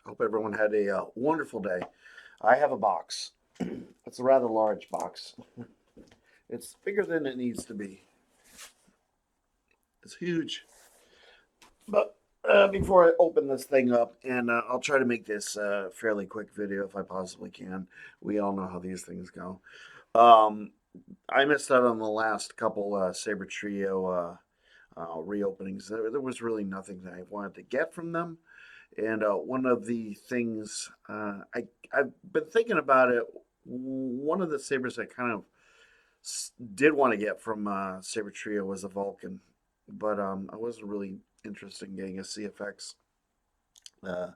Hope everyone had a wonderful day. I have a box. It's a rather large box. It's bigger than it needs to be. It's huge. But before I open this thing up, and I'll try to make this fairly quick video if I possibly can. We all know how these things go. Um, I missed out on the last couple Sabertrio reopenings. There was really nothing that I wanted to get from them. And one of the things I've been thinking about it. One of the sabers I kind of did want to get from Saber Trio was a Vahlken, but I wasn't really interested in getting a CFX. Uh,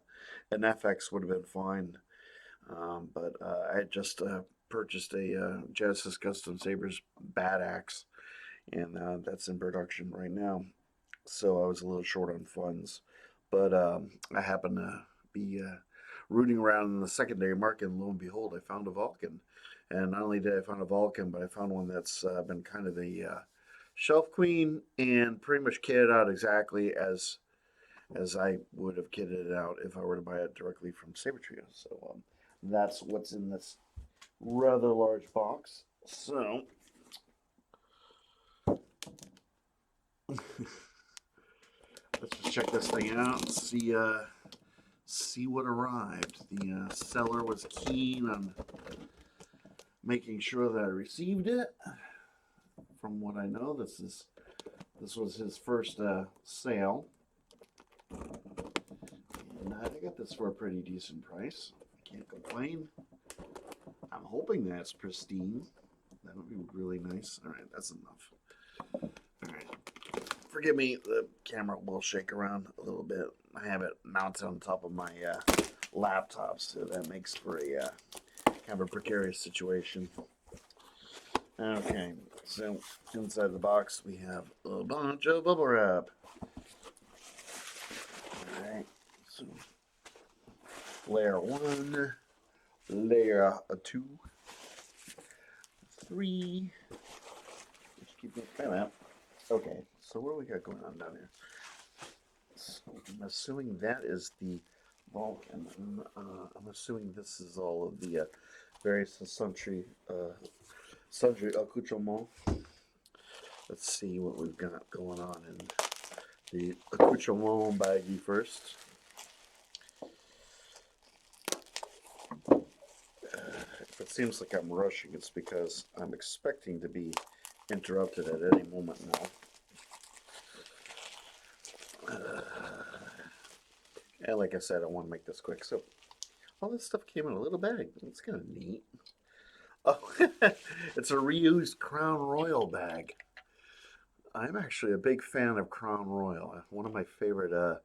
an FX would have been fine, but I had just purchased a Genesis Custom Sabers Bad Axe, and that's in production right now. So I was a little short on funds, but I happened to be rooting around in the secondary market, and lo and behold, I found a Vahlken. And not only did I find a Vahlken, but I found one that's been kind of the shelf queen and pretty much kitted out exactly as I would have kitted it out if I were to buy it directly from Sabertrio. So that's what's in this rather large box. So let's just check this thing out and see what arrived. The seller was keen on making sure that I received it. From what I know, this was his first sale, and I got this for a pretty decent price. I can't complain. I'm hoping that's pristine. That would be really nice. All right, that's enough. All right. Forgive me, the camera will shake around a little bit. I have it mounted on top of my laptop, so that makes for a kind of a precarious situation. Okay, so inside the box we have a bunch of bubble wrap. Alright, so layer 1, layer 2, 3. Just keep looking at that. Okay, so what do we got going on down here? So I'm assuming that is the Vahlken. I'm assuming this is all of the various sundry accoutrements. Let's see what we've got going on in the accoutrement baggie first. If it seems like I'm rushing, it's because I'm expecting to be interrupted at any moment now. And like I said, I want to make this quick. So all this stuff came in a little bag. It's kind of neat. Oh, it's a reused Crown Royal bag. I'm actually a big fan of Crown Royal. One of my favorite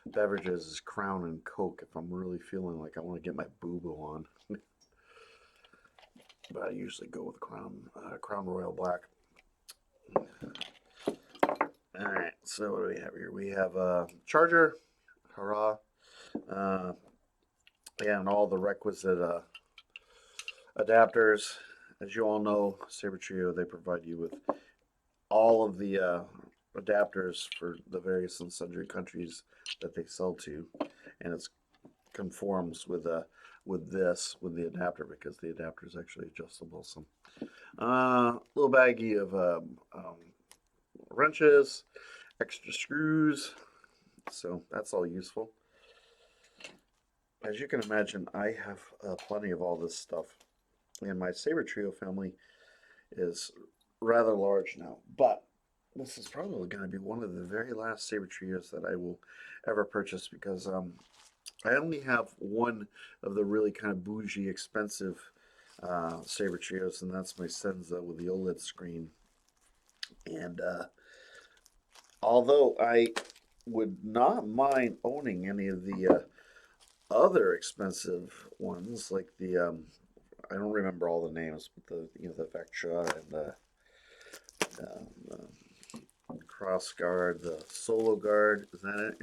beverages is Crown and Coke if I'm really feeling like I want to get my boo-boo on. But I usually go with Crown Royal Black. Alright, so what do we have here? We have a charger. Hurrah. And all the requisite adapters. As you all know, Sabertrio, they provide you with all of the adapters for the various and sundry countries that they sell to, and it conforms with the adapter because the adapter is actually adjustable. So, little baggie of wrenches, extra screws. So that's all useful. As you can imagine, I have plenty of all this stuff, and my Sabertrio family is rather large now, but this is probably going to be one of the very last Sabertrios that I will ever purchase because I only have one of the really kind of bougie, expensive Sabertrios, and that's my Senza with the OLED screen. And although I would not mind owning any of the other expensive ones, like the I don't remember all the names, but the Vectra and the Cross Guard, the Solo Guard, is that it?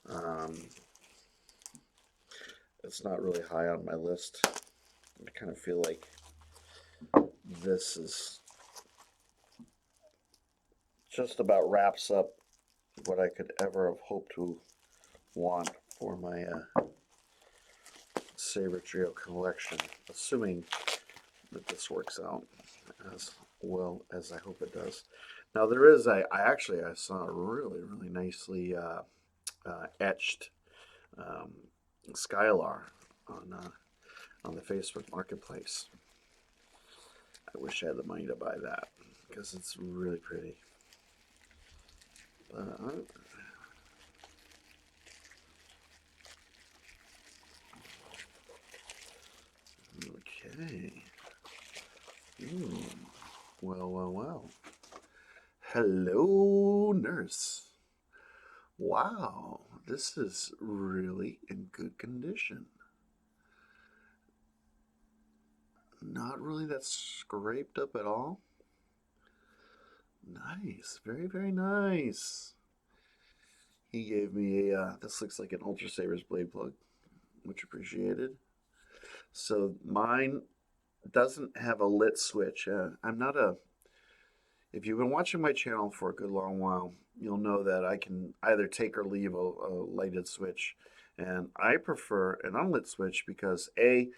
Yeah. It's not really high on my list. I kind of feel like this is just about wraps up what I could ever have hoped to want for my Sabertrio collection, assuming that this works out as well as I hope it does. Now there is I saw a really nicely etched um, Skylar on the Facebook Marketplace. I wish I had the money to buy that because it's really pretty. Okay. Well. Hello, nurse. Wow, this is really in good condition. Not really that scraped up at all. Nice, very nice. He gave me a, this looks like an Ultra Sabers blade plug, much appreciated. So mine doesn't have a lit switch. I'm not a, if you've been watching my channel for a good long while, you'll know that I can either take or leave a lighted switch. And I prefer an unlit switch because A,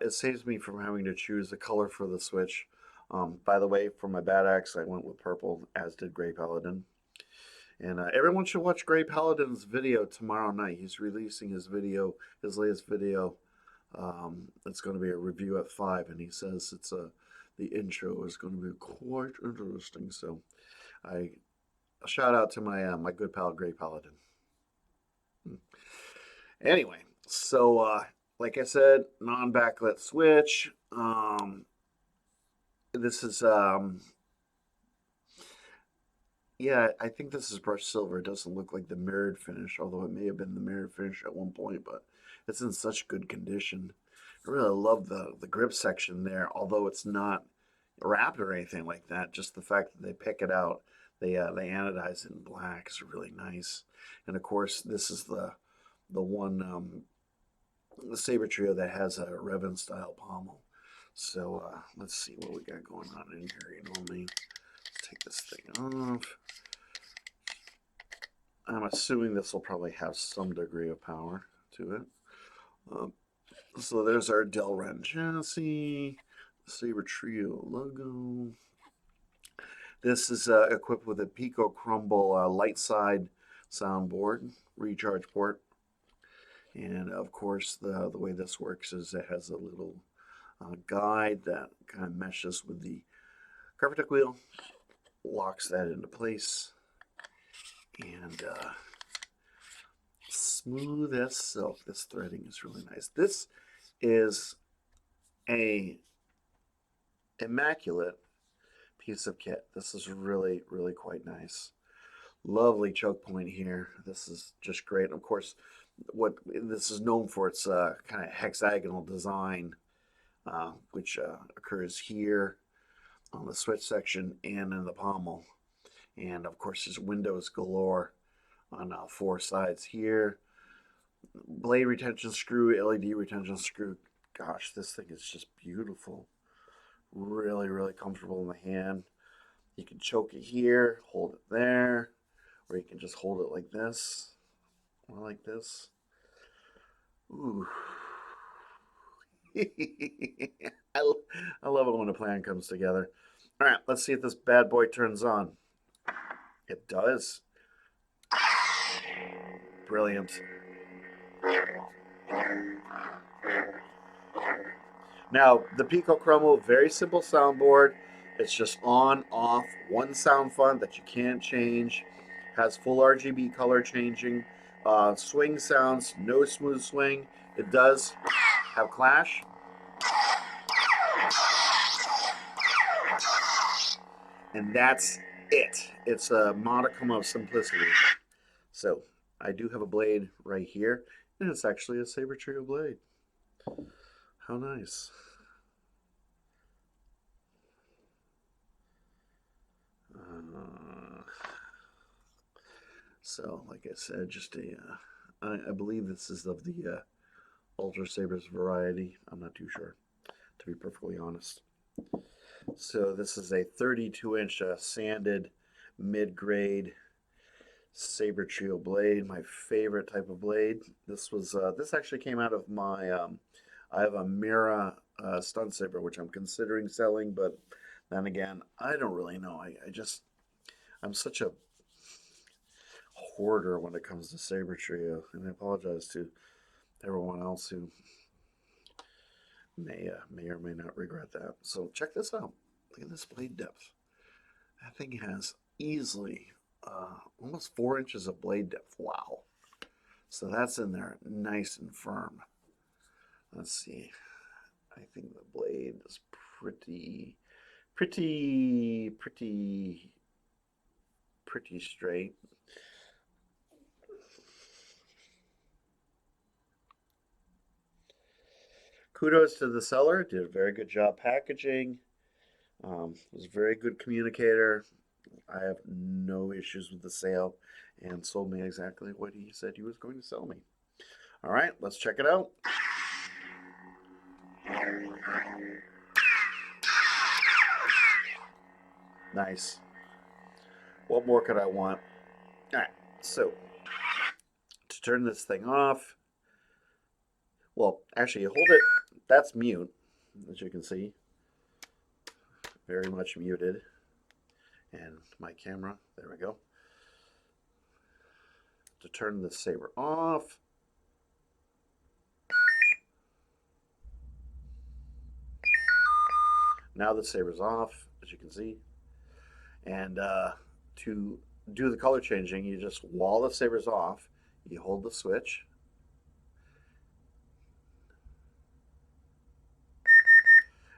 it saves me from having to choose the color for the switch. By the way, for my bad axe, I went with purple, as did Gray Paladin. And everyone should watch Gray Paladin's video tomorrow night. He's releasing his video, his latest video. It's going to be a review at 5, and he says it's the intro is going to be quite interesting. So, a shout out to my my good pal Gray Paladin. Anyway, so like I said, non-backlit switch. This is yeah, I think this is brushed silver. It doesn't look like the mirrored finish, although it may have been the mirrored finish at one point, but it's in such good condition. I really love the grip section there, although it's not wrapped or anything like that. Just the fact that they pick it out, they anodize it in black is really nice. And of course, this is the one the Sabertrio that has a Revan style pommel. So let's see what we got going on in here. You know me. Let's take this thing off. I'm assuming this will probably have some degree of power to it. So there's our Delran chassis, Sabertrio logo. This is equipped with a Pico Crumble light side soundboard, recharge port. And of course, the way this works is it has a little guide that kind of meshes with the carpet wheel, locks that into place, and smooth as silk. This threading is really nice. This is a immaculate piece of kit. This is really quite nice. Lovely choke point here. This is just great. And of course, what this is known for, its kind of hexagonal design, which occurs here on the switch section and in the pommel. And of course, there's windows galore on 4 sides here. Blade retention screw, LED retention screw. Gosh, this thing is just beautiful. Really comfortable in the hand. You can choke it here, hold it there, or you can just hold it like this, or like this. Ooh. I love it when a plan comes together. All right, let's see if this bad boy turns on. It does. Brilliant. Now, the Pico Crumble, very simple soundboard. It's just on, off, one sound font that you can't change. Has full RGB color changing. Swing sounds, no smooth swing. It does have clash. And that's it. It's a modicum of simplicity. So, I do have a blade right here, and it's actually a Sabertrio blade. How nice. So, like I said, just a, I believe this is of the Ultra Sabers variety. I'm not too sure, to be perfectly honest. So this is a 32-inch sanded mid-grade Sabertrio blade, my favorite type of blade. This was this actually came out of my I have a Mira stunt saber which I'm considering selling, but then again, I don't really know. I'm such a hoarder when it comes to Sabertrio, and I apologize to everyone else who may or may not regret that. So check this out. Look at this blade depth. That thing has easily almost 4 inches of blade depth. Wow. So that's in there nice and firm. Let's see. I think the blade is pretty straight. Kudos to the seller. Did a very good job packaging. Was a very good communicator. I have no issues with the sale and sold me exactly what he said he was going to sell me. All right, let's check it out. Nice. What more could I want? All right, so to turn this thing off, well, actually, you hold it. That's mute, as you can see. Very much muted. And my camera, there we go. To turn the saber off, now the saber's off, as you can see. And to do the color changing, you just, while the saber's off, you hold the switch.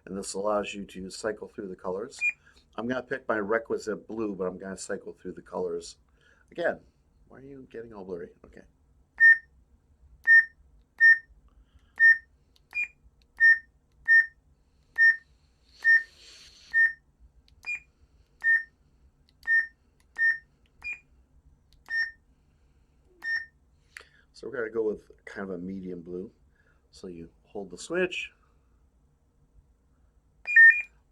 And this allows you to cycle through the colors. I'm going to pick my requisite blue, but I'm going to cycle through the colors. Again, why are you getting all blurry? Okay. So we're going to go with kind of a medium blue. So you hold the switch,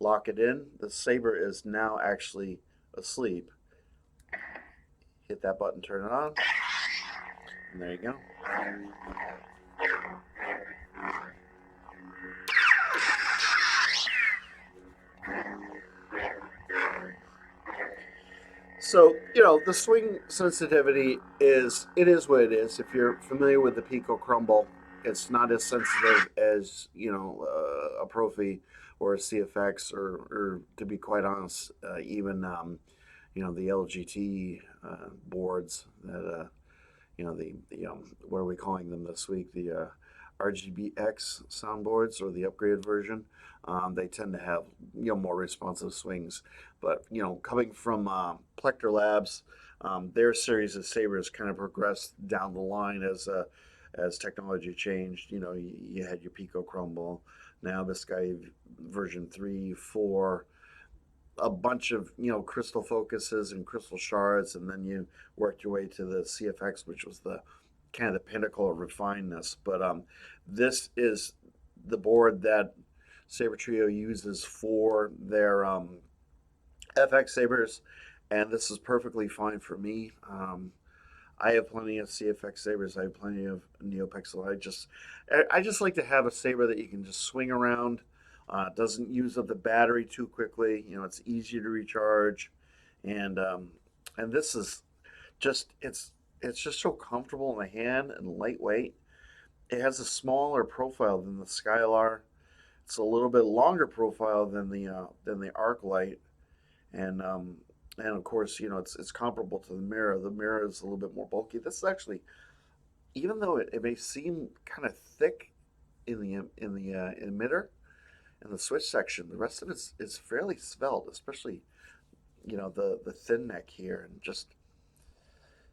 lock it in. The saber is now actually asleep. Hit that button, turn it on, and there you go. So, you know, the swing sensitivity it is what it is. If you're familiar with the Pico Crumble, it's not as sensitive as, you know, a Profi or a CFX or to be quite honest, even, you know, the LGT boards that, you know, what are we calling them this week? The RGBX soundboards or the upgraded version. They tend to have, you know, more responsive swings. But, you know, coming from Plecter Labs, their series of sabers kind of progressed down the line as technology changed. You know, you had your Pico Crumble. Now this guy version 3, 4, a bunch of, you know, crystal focuses and crystal shards, and then you worked your way to the CFX, which was the kind of the pinnacle of refinedness. But this is the board that Sabertrio uses for their FX sabers, and this is perfectly fine for me. I have plenty of CFX sabers. I have plenty of NeoPixel. I just like to have a saber that you can just swing around. Doesn't use up the battery too quickly. You know, it's easy to recharge, and this is just it's just so comfortable in the hand and lightweight. It has a smaller profile than the Skylar. It's a little bit longer profile than the ArcLight, and of course, you know, it's comparable to the mirror. The mirror is a little bit more bulky. This is actually, even though it may seem kind of thick in the emitter and the switch section, the rest of it is fairly svelte, especially, you know, the thin neck here, and just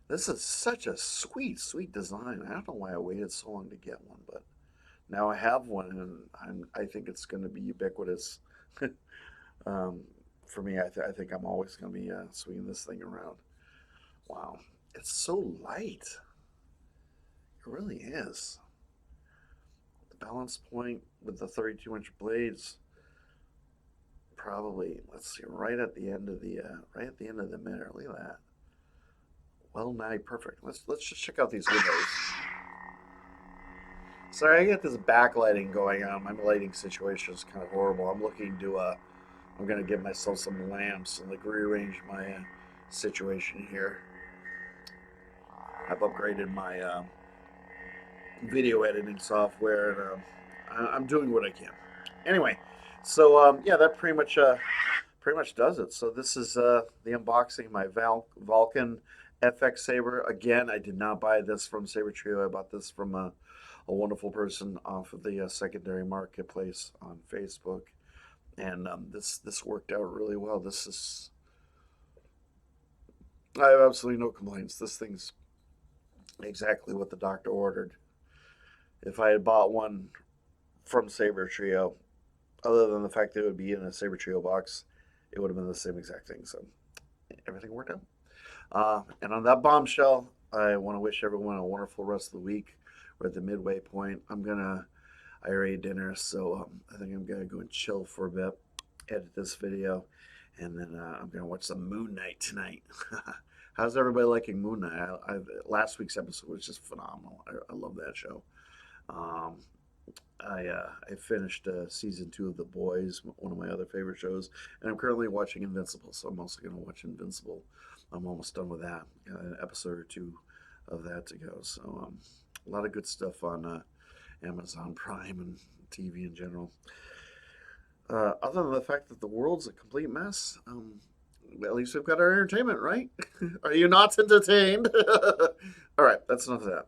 this is such a sweet design. I don't know why I waited so long to get one, but now I have one, and I think it's going to be ubiquitous. For me, I think I'm always going to be swinging this thing around. Wow, it's so light. It really is. The balance point with the 32-inch blades, probably, let's see, right at the end of the mirror. Look at that. well nigh perfect. Let's just check out these windows. Sorry, I got this backlighting going on. My lighting situation is kind of horrible. I'm looking to I'm gonna give myself some lamps and like rearrange my situation here. I've upgraded my video editing software, and I'm doing what I can. Anyway, so yeah, that pretty much does it. So this is the unboxing of my Vahlken FX Saber. Again, I did not buy this from Sabertrio. I bought this from a wonderful person off of the secondary marketplace on Facebook, and this worked out really well. This is I have absolutely no complaints. This thing's exactly what the doctor ordered. If I had bought one from Sabertrio, other than the fact that it would be in a Sabertrio box, it would have been the same exact thing. So everything worked out. And on that bombshell, I want to wish everyone a wonderful rest of the week. We're at the midway point. I already ate dinner, so I think I'm gonna go and chill for a bit, edit this video, and then I'm gonna watch some Moon Knight tonight. How's everybody liking Moon Knight? Last week's episode was just phenomenal. I love that show. Um, I finished season 2 of The Boys, one of my other favorite shows, and I'm currently watching Invincible. So I'm also going to watch Invincible. I'm almost done with that. Got an episode or two of that to go. So a lot of good stuff on Amazon Prime and TV in general. Other than the fact that the world's a complete mess, at least we've got our entertainment, right? Are you not entertained? All right, that's enough of that.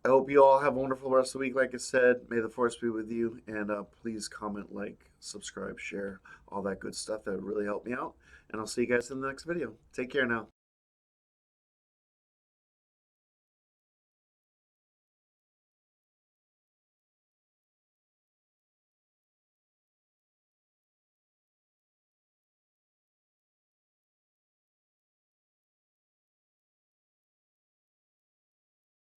I hope you all have a wonderful rest of the week. Like I said, may the force be with you. And please comment, like, subscribe, share, all that good stuff. That would really help me out. And I'll see you guys in the next video. Take care now.